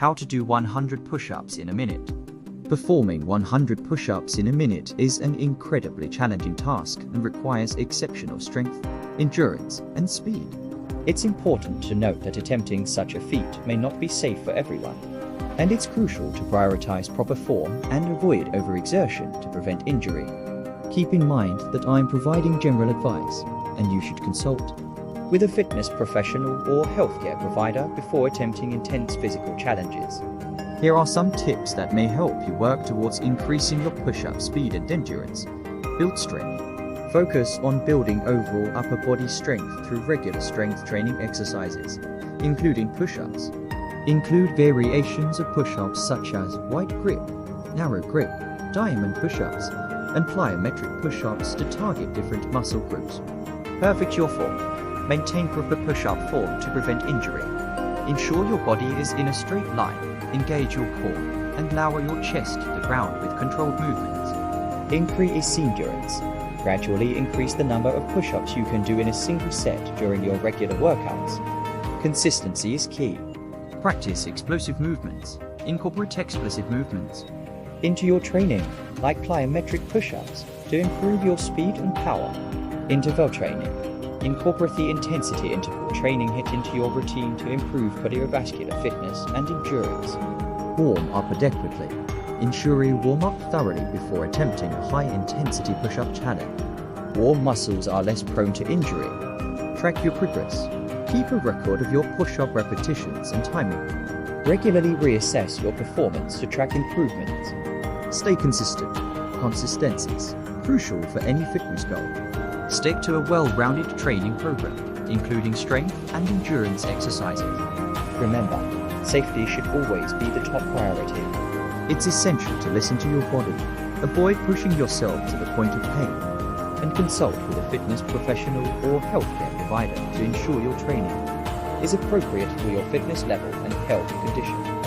How to do 100 push-ups in a minute. Performing 100 push-ups in a minute is an incredibly challenging task and requires exceptional strength, endurance, and speed. It's important to note that attempting such a feat may not be safe for everyone, and it's crucial to prioritize proper form and avoid overexertion to prevent injury. Keep in mind that I am providing general advice, and you should consult with a fitness professional or healthcare provider before attempting intense physical challenges. Here are some tips that may help you work towards increasing your push-up speed and endurance. Build strength. Focus on building overall upper body strength through regular strength training exercises, including push-ups. Include variations of push-ups such as wide grip, narrow grip, diamond push-ups, and plyometric push-ups to target different muscle groups. Perfect your form. Maintain proper push-up form to prevent injury. Ensure your body is in a straight line. Engage your core and lower your chest to the ground with controlled movements. Increase endurance. Gradually increase the number of push-ups you can do in a single set during your regular workouts. Consistency is key. Practice explosive movements. Incorporate explosive movements into your training, like plyometric push-ups, to improve your speed and power. Interval training. Incorporate the intensity interval training hit into your routine to improve cardiovascular fitness and endurance. Warm up adequately. Ensure you warm up thoroughly before attempting a high-intensity push-up challenge. Warm muscles are less prone to injury. Track your progress. Keep a record of your push-up repetitions and timing. Regularly reassess your performance to track improvements. Stay consistent. Consistency is crucial for any fitness goal. Stick to a well-rounded training program, including strength and endurance exercises. Remember, safety should always be the top priority. It's essential to listen to your body, avoid pushing yourself to the point of pain, and consult with a fitness professional or healthcare provider to ensure your training is appropriate for your fitness level and health condition.